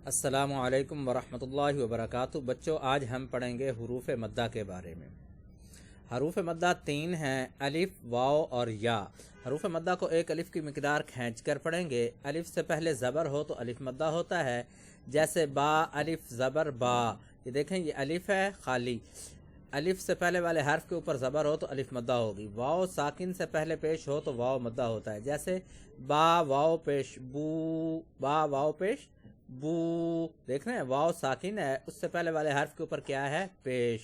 السلام علیکم ورحمۃ اللہ وبرکاتہ۔ بچوں، آج ہم پڑھیں گے حروف مدہ کے بارے میں۔ حروف مدہ 3 ہیں، الف، واو اور یا۔ حروف مدہ کو ایک الف کی مقدار کھینچ کر پڑھیں گے۔ الف سے پہلے زبر ہو تو الف مدہ ہوتا ہے، جیسے با، الف زبر با۔ یہ دیکھیں، یہ الف ہے خالی، الف سے پہلے والے حرف کے اوپر زبر ہو تو الف مدہ ہوگی۔ واو ساکن سے پہلے پیش ہو تو واو مدہ ہوتا ہے، جیسے با واو پیش بو، با واو پیش بو۔ دیکھ رہے ہیں، واو ساکن ہے، اس سے پہلے والے حرف کے اوپر کیا ہے؟ پیش۔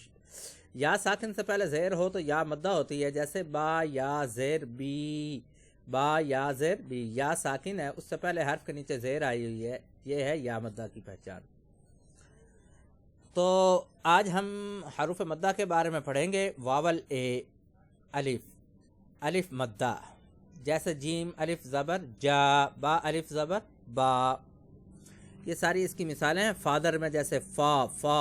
یا ساکن سے پہلے زیر ہو تو یا مدہ ہوتی ہے، جیسے با یا زیر بی، با یا زیر بی۔ یا ساکن ہے، اس سے پہلے حرف کے نیچے زیر آئی ہوئی ہے، یہ ہے یا مدہ کی پہچان۔ تو آج ہم حروف مدہ کے بارے میں پڑھیں گے۔ واول اے، الف، الف مدہ، جیسے جیم الف زبر جا، با الف زبر با۔ یہ ساری اس کی مثالیں ہیں۔ فادر میں جیسے فا، فا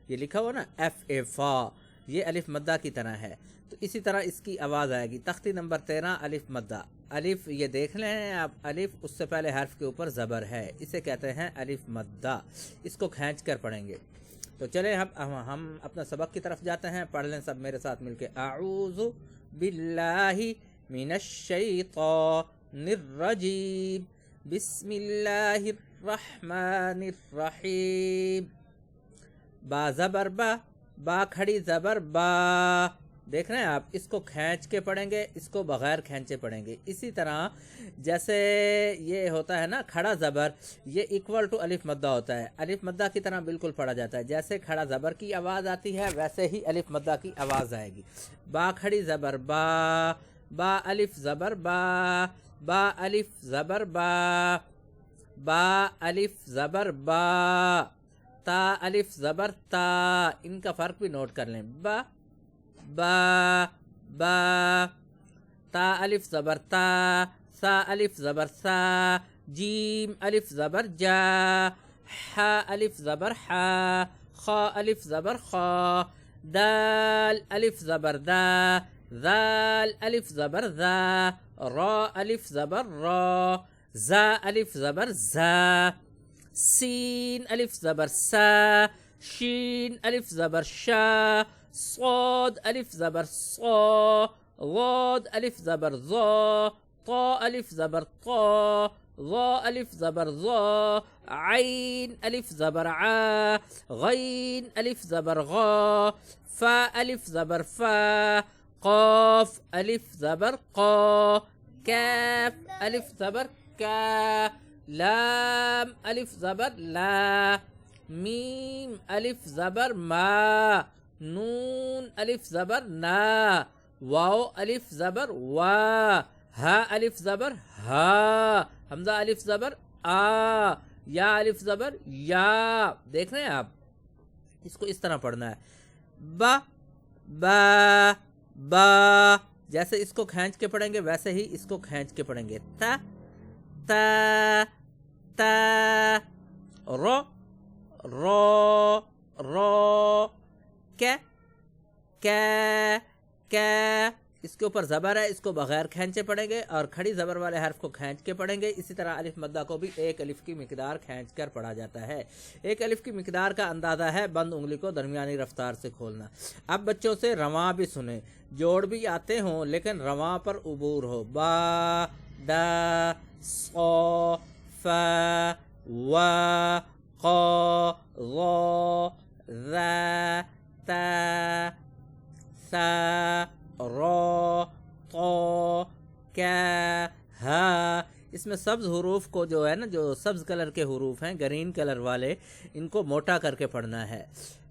یہ لکھا ہوا نا، ایف اے فا، یہ الف مدہ کی طرح ہے، تو اسی طرح اس کی آواز آئے گی۔ تختی نمبر 13، الف مدہ۔ الف یہ دیکھ لیں آپ، الف اس سے پہلے حرف کے اوپر زبر ہے، اسے کہتے ہیں الف مدہ۔ اس کو کھینچ کر پڑھیں گے۔ تو چلیں ہم اپنا سبق کی طرف جاتے ہیں، پڑھ لیں سب میرے ساتھ مل کے۔ اعوذ باللہ من الشیطان الرجیم، بسم اللہ الرحمن الرحیم۔ با زبر با، با کھڑی زبر با۔ دیکھ رہے ہیں آپ، اس کو کھینچ کے پڑھیں گے، اس کو بغیر کھینچے پڑھیں گے۔ اسی طرح جیسے یہ ہوتا ہے نا کھڑا زبر، یہ ایکول ٹو الف مدہ ہوتا ہے، الف مدہ کی طرح بالکل پڑھا جاتا ہے۔ جیسے کھڑا زبر کی آواز آتی ہے، ویسے ہی الف مدہ کی آواز آئے گی۔ با کھڑی زبر با، با الف زبر با، با الف زبر با، با الف زبر با۔ تا الف زبر تا، ان کا فرق بھی نوٹ کر لیں۔ با، با، با۔ تا الف زبر تا، سا الف زبر سا۔ جیم الف زبر جا، حا الف زبر حا، خا الف زبر خا۔ دال الف زبر دا، ذال الف زبر ذا، را الف زبر را، زا الف زبر زا۔ سین الف زبر سا، شین الف زبر شا، صاد الف زبر صا، ضاد الف زبر ضا، طا الف زبر طا، ظا الف زبر ظا، عین الف زبر عا، غین الف زبر غا، فا الف زبر فا، قاف الف زبر قا، کاف الف زبر کا، لام الف زبر لا، میم الف زبر ما، نون الف زبر نا، واو الف زبر وا، ہا الف زبر ہا، حمزہ الف زبر آ، یا الف زبر یا۔ دیکھ رہے ہیں آپ، اس کو اس طرح پڑھنا ہے۔ با، با، با، جیسے اس کو کھینچ کے پڑھیں گے ویسے ہی اس کو کھینچ کے پڑھیں گے۔ تا، تا، تا، رو، رو، رو، کے، کے، اس کے اوپر زبر ہے، اس کو بغیر کھینچے پڑھیں گے، اور کھڑی زبر والے حرف کو کھینچ کے پڑھیں گے۔ اسی طرح الف مدہ کو بھی ایک الف کی مقدار کھینچ کر پڑھا جاتا ہے۔ ایک الف کی مقدار کا اندازہ ہے بند انگلی کو درمیانی رفتار سے کھولنا۔ اب بچوں سے رواں بھی سنیں، جوڑ بھی آتے ہوں لیکن رواں پر عبور ہو۔ با، دا، صا، فا، وا، قا، ظا، ذا، تا، سا، را، طا، کا، ہا۔ اس میں سبز حروف کو جو ہے نا، جو سبز کلر کے حروف ہیں، گرین کلر والے، ان کو موٹا کر کے پڑھنا ہے،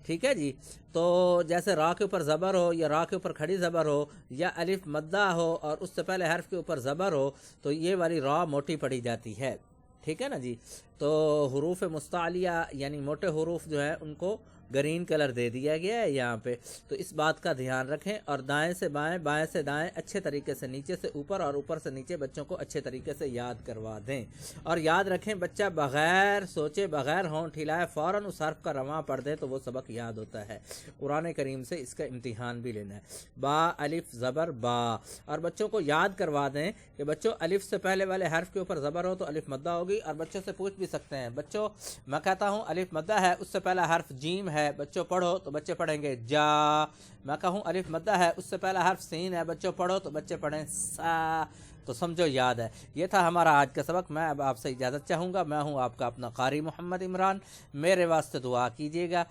ٹھیک ہے جی۔ تو جیسے را کے اوپر زبر ہو، یا را کے اوپر کھڑی زبر ہو، یا الف مدہ ہو اور اس سے پہلے حرف کے اوپر زبر ہو، تو یہ والی را موٹی پڑھی جاتی ہے، ٹھیک ہے نا جی۔ تو حروف مستعلیہ یعنی موٹے حروف جو ہیں ان کو گرین کلر دے دیا گیا ہے یہاں پہ، تو اس بات کا دھیان رکھیں، اور دائیں سے بائیں، بائیں سے دائیں اچھے طریقے سے نیچے سے اوپر اور اوپر سے نیچے بچوں کو اچھے طریقے سے یاد کروا دیں۔ اور یاد رکھیں بچہ بغیر سوچے، بغیر ہونٹ ہلائے فوراً اس حرف کا رواں پڑھ دے تو وہ سبق یاد ہوتا ہے۔ قرآن کریم سے اس کا امتحان بھی لینا ہے۔ با الف زبر با، اور بچوں کو یاد کروا دیں کہ بچوں الف سے پہلے والے حرف کے اوپر زبر ہو تو الف مدہ ہوگی، اور بچوں سے پوچھ بھی سکتے ہیں بچوں میں کہتا ہوں الف مدہ ہے، اس سے پہلا حرف جیم ہے، بچوں پڑھو تو بچے پڑھیں گے جا، میں کہوں الف مدہ ہے، اس سے پہلا حرف سین ہے، بچوں پڑھو تو بچے پڑھیں سا، تو سمجھو یاد ہے۔ یہ تھا ہمارا آج کا سبق۔ میں اب آپ سے اجازت چاہوں گا۔ میں ہوں آپ کا اپنا قاری محمد عمران۔ میرے واسطے دعا کیجیے گا۔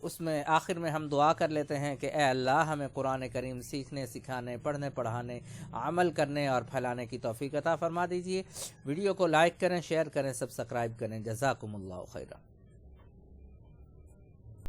اس میں آخر میں ہم دعا کر لیتے ہیں کہ اے اللہ ہمیں قرآن کریم سیکھنے، سکھانے، پڑھنے، پڑھانے، عمل کرنے اور پھیلانے کی توفیق عطا فرما دیجیے۔ ویڈیو کو لائک کریں، شیئر کریں، سبسکرائب کریں۔ جزاکم اللہ خیرہ۔